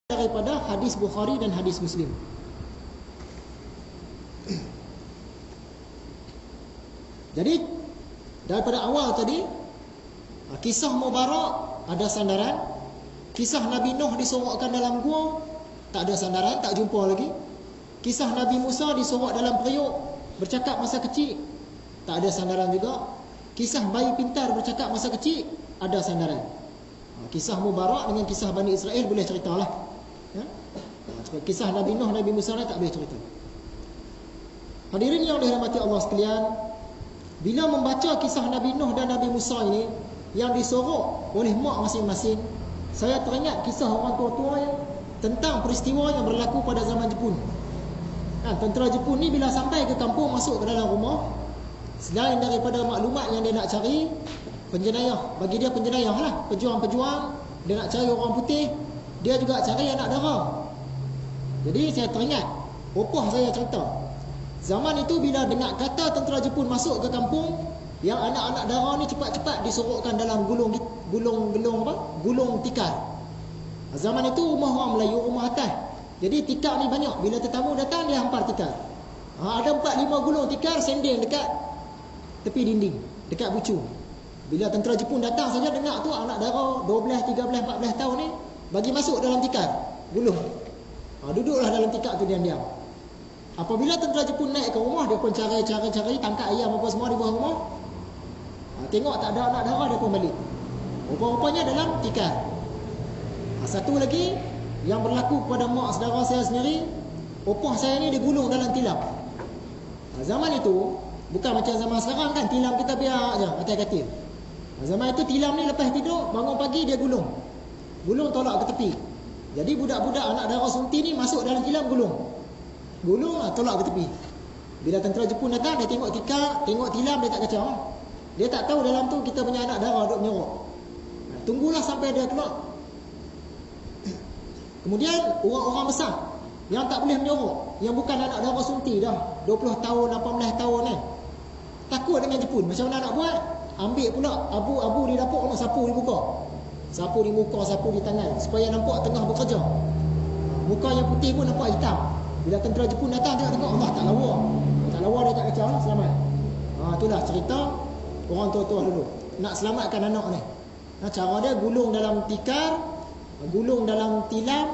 daripada hadis Bukhari dan hadis Muslim. Jadi daripada awal tadi, kisah Mubarak ada sandaran, kisah Nabi Nuh disorokkan dalam gua tak ada sandaran, tak jumpa lagi. Kisah Nabi Musa disorok dalam periuk bercakap masa kecil, tak ada sandaran juga. Kisah bayi pintar bercakap masa kecil, ada sandaran. Kisah Mubarak dengan kisah Bani Israel boleh ceritalah, ya? Kisah Nabi Nuh, Nabi Musa tak boleh cerita. Hadirin yang dirahmati Allah sekalian, bila membaca kisah Nabi Nuh dan Nabi Musa ini yang disorok oleh mak masing-masing, saya teringat kisah orang tua-tua yang tentang peristiwa yang berlaku pada zaman Jepun. Tentera Jepun ni bila sampai ke kampung, masuk ke dalam rumah, selain daripada maklumat yang dia nak cari, penjenayah, bagi dia penjenayah lah, pejuang-pejuang, dia nak cari orang putih, dia juga cari anak dara. Jadi saya teringat, opah saya cerita, zaman itu bila dengar kata tentera Jepun masuk ke kampung, yang anak-anak dara ni cepat-cepat disorokkan dalam gulung tikar. Zaman itu rumah orang Melayu, rumah atas, jadi tikar ni banyak. Bila tetamu datang, dia hampar tikar. Ada 4-5 gulung tikar sending dekat tepi dinding, dekat bucu. Bila tentera Jepun datang saja, dengar tu anak dara 12, 13, 14 tahun ni bagi masuk dalam tikar, gulung. Duduklah dalam tikar tu diam-diam. Apabila tentera Jepun naik ke rumah, dia pun cari tangkap ayam apa semua di bawah rumah. Tengok tak ada anak dara, dia pun balik. Rupa-rupanya dalam tikar. Satu lagi yang berlaku kepada mak saudara saya sendiri, opah saya ni digulung dalam tilam. Zaman itu bukan macam zaman sekarang kan, tilam kita biar je atas katil. Zaman itu tilam ni lepas tidur, bangun pagi dia gulung tolak ke tepi. Jadi budak-budak anak dara sunti ni masuk dalam tilam, gulung tolak ke tepi. Bila tentera Jepun datang, dia tengok tikar, tengok tilam, dia tak kacau. Dia tak tahu dalam tu kita punya anak dara duduk menyorok. Tunggulah sampai dia keluar. Kemudian orang-orang besar yang tak boleh menyorok, yang bukan anak dara sunti dah 20 tahun, 18 tahun kan, takut dengan Jepun. Macam mana nak buat? Ambil pula abu-abu di dapur, sapu di muka, sapu di tangan, supaya nampak tengah bekerja. Muka yang putih pun nampak hitam. Bila tentera Jepun datang, dia tengok Allah tak lawa dia tak kacau, selamat. Itulah cerita orang tua-tua dulu nak selamatkan anak ni. Cara dia gulung dalam tikar, gulung dalam tilam,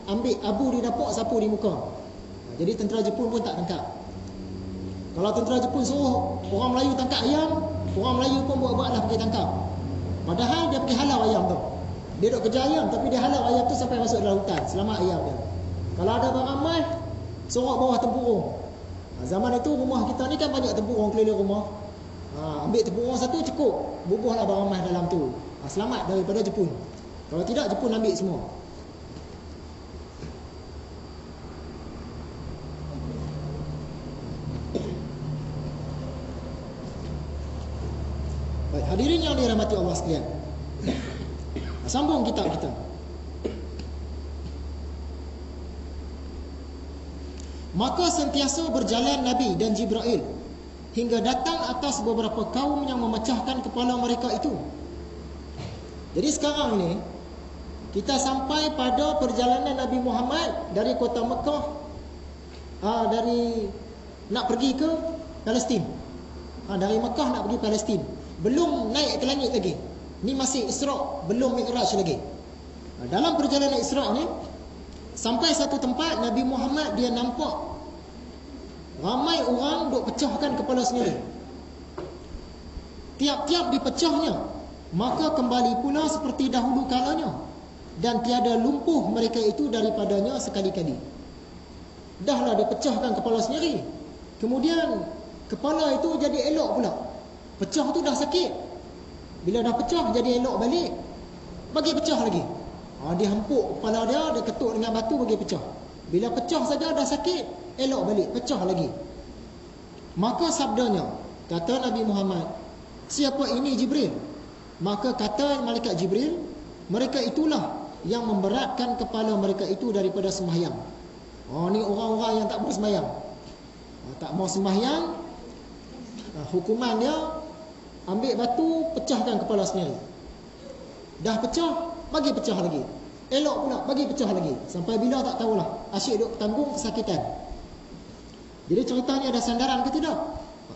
ambil abu di dapur, sapu di muka. Jadi tentera Jepun pun tak tangkap. Kalau tentera Jepun suruh orang Melayu tangkap ayam, orang Melayu pun buat-buatlah pergi tangkap. Padahal dia pergi halau ayam tu. Dia duk kejar ayam, tapi dia halau ayam tu sampai masuk dalam hutan, selamat ayam dia. Kalau ada barang emas, sorok bawah tempurung. Zaman itu rumah kita ni kan banyak tempurung keliling rumah. Ambil tempurung satu cukup, bubuhlah barang emas dalam tu. Selamat daripada Jepun. Kalau tidak, Jepun ambil semua. Baik, hadirin yang dirahmati Allah sekalian, sambung kitab kita. Maka sentiasa berjalan Nabi dan Jibril hingga datang atas beberapa kaum yang memecahkan kepala mereka itu. Jadi sekarang ini kita sampai pada perjalanan Nabi Muhammad dari kota Mekah, dari nak pergi ke Palestin. Dari Mekah nak pergi Palestin, belum naik ke langit lagi. Ni masih Isra', belum Mi'raj lagi. Dalam perjalanan Isra' ni, sampai satu tempat Nabi Muhammad dia nampak ramai orang duk pecahkan kepala sendiri. Tiap-tiap dipecahnya, maka kembali pula seperti dahulu kalanya, dan tiada lumpuh mereka itu daripadanya sekali-kali. Dahlah dipecahkan kepala sendiri, kemudian kepala itu jadi elok pula. Pecah tu dah sakit, bila dah pecah jadi elok balik, bagi pecah lagi. Dia hempuk kepala dia ketuk dengan batu bagi pecah. Bila pecah saja dah sakit, elok balik, pecah lagi. Maka sabdanya, kata Nabi Muhammad, siapa ini Jibril? Maka kata malaikat Jibril, mereka itulah yang memberatkan kepala mereka itu daripada sembahyang. Ni orang-orang yang tak bersembahyang, tak mau sembahyang. Hukuman dia, ambil batu, pecahkan kepala sendiri. Dah pecah, bagi pecah lagi. elok pula bagi pecah lagi. Sampai bila tak tahulah. Asyik duk tanggung kesakitan. Jadi cerita ni ada sandaran ke tidak?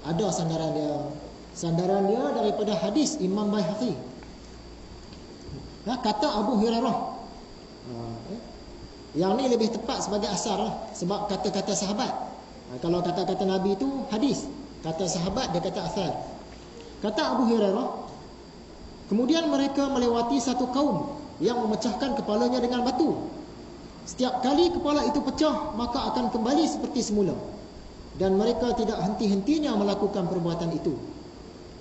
Ada sandaran dia. Sandaran dia daripada hadis Imam Baihaqi. Kata Abu Hurairah. Yang ni lebih tepat sebagai asar lah. Sebab kata-kata sahabat. Kalau kata-kata Nabi itu hadis. Kata sahabat dia kata asar. Kata Abu Hurairah, kemudian mereka melewati satu kaum yang memecahkan kepalanya dengan batu. Setiap kali kepala itu pecah, maka akan kembali seperti semula. Dan mereka tidak henti-hentinya melakukan perbuatan itu.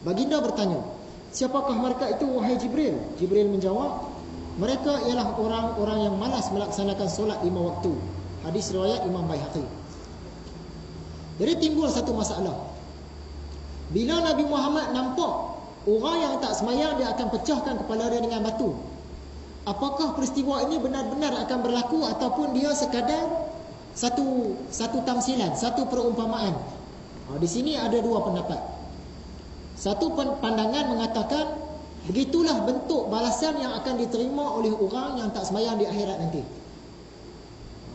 Baginda bertanya, siapakah mereka itu wahai Jibril? Jibril menjawab, mereka ialah orang-orang yang malas melaksanakan solat 5 waktu. Hadis riwayat Imam Baihaqi. Jadi timbul satu masalah. Bila Nabi Muhammad nampak orang yang tak semayang, dia akan pecahkan kepala dia dengan batu. Apakah peristiwa ini benar-benar akan berlaku ataupun dia sekadar satu tamsilan, satu perumpamaan? Di sini ada dua pendapat. Satu pandangan mengatakan begitulah bentuk balasan yang akan diterima oleh orang yang tak semayang di akhirat nanti.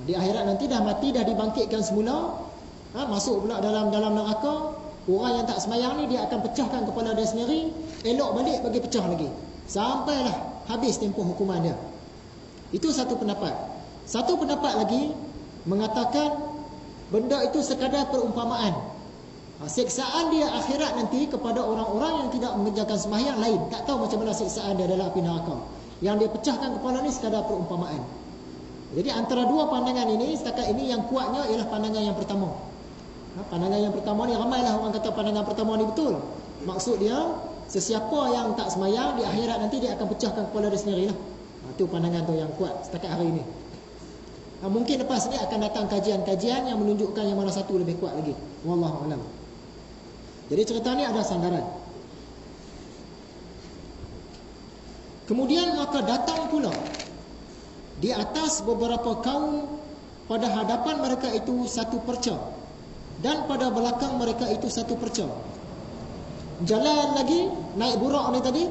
Di akhirat nanti dah mati, dah dibangkitkan semula, masuk pula dalam neraka. Orang yang tak semayang ni dia akan pecahkan kepala dia sendiri, elok balik bagi pecah lagi, sampailah habis tempoh hukuman dia. Itu satu pendapat. Satu pendapat lagi mengatakan benda itu sekadar perumpamaan. Siksaan dia akhirat nanti kepada orang-orang yang tidak mengerjakan sembahyang lain. Tak tahu macam mana siksaan dia dalam api neraka. Yang dia pecahkan kepala ni sekadar perumpamaan. Jadi antara dua pandangan ini, setakat ini yang kuatnya ialah pandangan yang pertama. Pandangan yang pertama ni, ramailah orang kata pandangan pertama ni betul. Maksud dia, sesiapa yang tak sembahyang di akhirat nanti dia akan pecahkan kepala dia sendirilah. Itu pandangan tu yang kuat setakat hari ini. Mungkin lepas ni akan datang kajian-kajian yang menunjukkan yang mana satu lebih kuat lagi. Wallahu a'lam. Jadi cerita ni ada sandaran. Kemudian maka datang pula di atas beberapa kaum, pada hadapan mereka itu satu perca, dan pada belakang mereka itu satu perca. Jalan lagi, naik burak ni tadi,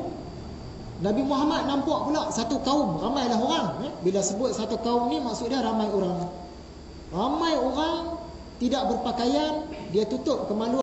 Nabi Muhammad nampak pula satu kaum, ramailah orang. Bila sebut satu kaum ni maksudnya ramai orang. Ramai orang tidak berpakaian, dia tutup kemaluan